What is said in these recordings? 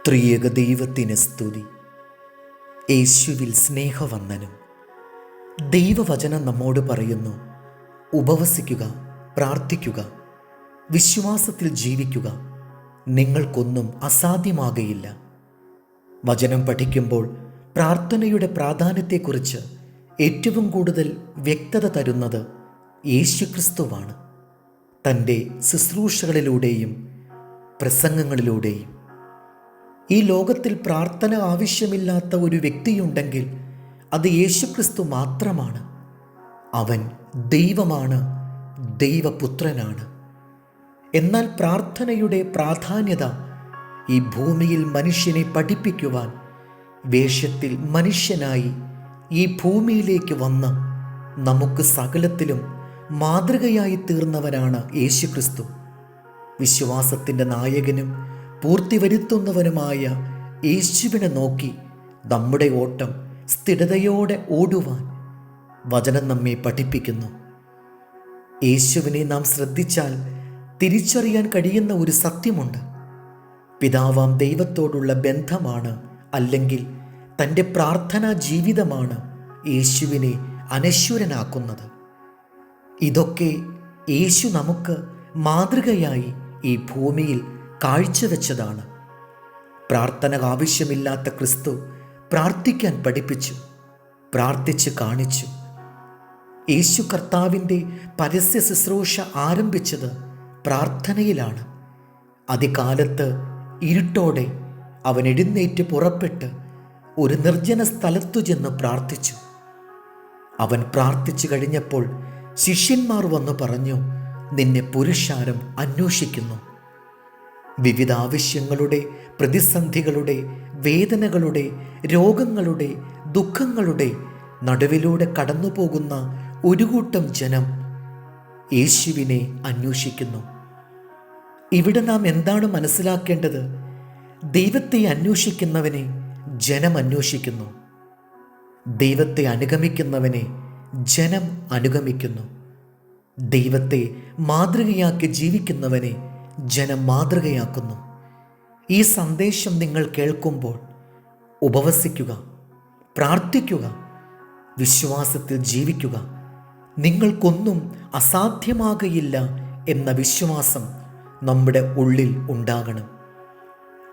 ത്രിയേക ദൈവത്തിന് സ്തുതി. യേശുവിൽ സ്നേഹവന്ദനം. ദൈവവചനം നമ്മോട് പറയുന്നു, ഉപവസിക്കുക, പ്രാർത്ഥിക്കുക, വിശ്വാസത്തിൽ ജീവിക്കുക, നിങ്ങൾക്കൊന്നും അസാധ്യമാകയില്ല. വചനം പഠിക്കുമ്പോൾ പ്രാർത്ഥനയുടെ പ്രാധാന്യത്തെക്കുറിച്ച് ഏറ്റവും കൂടുതൽ വ്യക്തത തരുന്നത് യേശുക്രിസ്തുവാണ്. തൻ്റെ ശുശ്രൂഷകളിലൂടെയും പ്രസംഗങ്ങളിലൂടെയും. ഈ ലോകത്തിൽ പ്രാർത്ഥന ആവശ്യമില്ലാത്ത ഒരു വ്യക്തിയുണ്ടെങ്കിൽ അത് യേശുക്രിസ്തു മാത്രമാണ്. അവൻ ദൈവമാണ്, ദൈവപുത്രനാണ്. എന്നാൽ പ്രാർത്ഥനയുടെ പ്രാധാന്യത ഈ ഭൂമിയിൽ മനുഷ്യനെ പഠിപ്പിക്കുവാൻ വേഷത്തിൽ മനുഷ്യനായി ഈ ഭൂമിയിലേക്ക് വന്ന് നമുക്ക് സകലത്തിലും മാതൃകയായി തീർന്നവനാണ് യേശുക്രിസ്തു. വിശ്വാസത്തിൻ്റെ നായകനും പൂർത്തി വരുത്തുന്നവനുമായ യേശുവിനെ നോക്കി നമ്മുടെ ഓട്ടം സ്ഥിരതയോടെ ഓടുവാൻ വചനം നമ്മെ പഠിപ്പിക്കുന്നു. യേശുവിനെ നാം ശ്രദ്ധിച്ചാൽ തിരിച്ചറിയാൻ കഴിയുന്ന ഒരു സത്യമുണ്ട്. പിതാവാം ദൈവത്തോടുള്ള ബന്ധമാണ്, അല്ലെങ്കിൽ തൻ്റെ പ്രാർത്ഥനാ ജീവിതമാണ് യേശുവിനെ അനശ്വരനാക്കുന്നത്. ഇതൊക്കെ യേശു നമുക്ക് മാതൃകയായി ഈ ഭൂമിയിൽ കാഴ്ചവെച്ചതാണ്. പ്രാർത്ഥന ആവശ്യമില്ലാത്ത ക്രിസ്തു പ്രാർത്ഥിക്കാൻ പഠിപ്പിച്ചു, പ്രാർത്ഥിച്ച് കാണിച്ചു. യേശു കർത്താവിൻ്റെ പരസ്യ ശുശ്രൂഷ ആരംഭിച്ചത് പ്രാർത്ഥനയിലാണ്. അതികാലത്ത് ഇരുട്ടോടെ അവൻ എഴുന്നേറ്റ് പുറപ്പെട്ട് ഒരു നിർജ്ജന സ്ഥലത്തു ചെന്ന് പ്രാർത്ഥിച്ചു. അവൻ പ്രാർത്ഥിച്ചു കഴിഞ്ഞപ്പോൾ ശിഷ്യന്മാർ വന്നു പറഞ്ഞു, നിന്നെ പുരുഷാരം അന്വേഷിക്കുന്നു. വിവിധ ആവശ്യങ്ങളുടെ, പ്രതിസന്ധികളുടെ, വേദനകളുടെ, രോഗങ്ങളുടെ, ദുഃഖങ്ങളുടെ നടുവിലൂടെ കടന്നു പോകുന്ന ഒരു കൂട്ടം ജനം യേശുവിനെ അന്വേഷിക്കുന്നു. ഇവിടെ നാം എന്താണ് മനസ്സിലാക്കേണ്ടത്? ദൈവത്തെ അന്വേഷിക്കുന്നവനെ ജനം അന്വേഷിക്കുന്നു. ദൈവത്തെ അനുഗമിക്കുന്നവനെ ജനം അനുഗമിക്കുന്നു. ദൈവത്തെ മാതൃകയാക്കി ജീവിക്കുന്നവനെ ജനം മാതൃകയാക്കുന്നു. ഈ സന്ദേശം നിങ്ങൾ കേൾക്കുമ്പോൾ ഉപവസിക്കുക, പ്രാർത്ഥിക്കുക, വിശ്വാസത്തിൽ ജീവിക്കുക. നിങ്ങൾക്കൊന്നും അസാധ്യമാകയില്ല എന്ന വിശ്വാസം നമ്മുടെ ഉള്ളിൽ ഉണ്ടാകണം.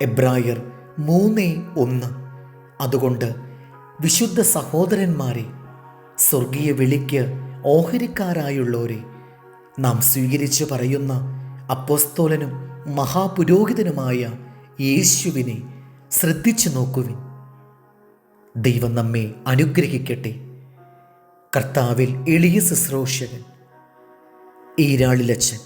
എബ്രായർ 3:1. അതുകൊണ്ട് വിശുദ്ധ സഹോദരന്മാരെ, സ്വർഗീയ വിളിക്ക് ഓഹരിക്കാരായുള്ളവരെ, നാം സ്വീകരിച്ചു പറയുന്ന അപ്പോസ്തോലനും മഹാപുരോഹിതനുമായ യേശുവിനെ ശ്രദ്ധിച്ചു നോക്കുവിൻ. ദൈവം നമ്മെ അനുഗ്രഹിക്കട്ടെ. കർത്താവിൽ എളിയ ശുശ്രൂഷകൻ ഈരാളിലച്ചൻ.